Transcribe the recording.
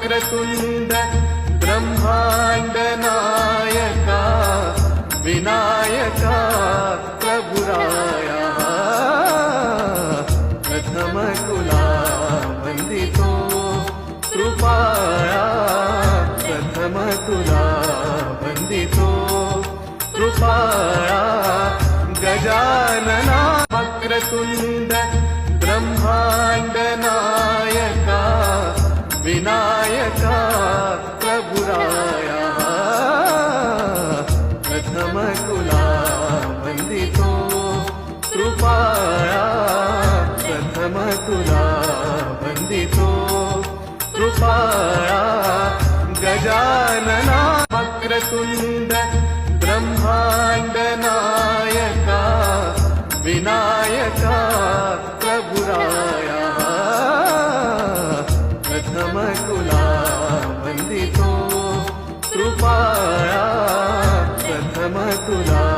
वक्रतुंड ब्रह्मांड नायका विनायका प्रभुराया प्रथम तुला वंदितो कृपाया प्रथम तुला वंदितो कृपाया गजानना वक्रतुंड ब्रह्मांड नायका विनायका प्रभुराया प्रथम तुला वंदितो कृपाया प्रथम तुला वंदितो कृपाया गजानना वक्रतुंड ब्रह्मांड नायका विनायका प्रभुराया प्रथम तुला वंदितो कृपाया प्रथम तुला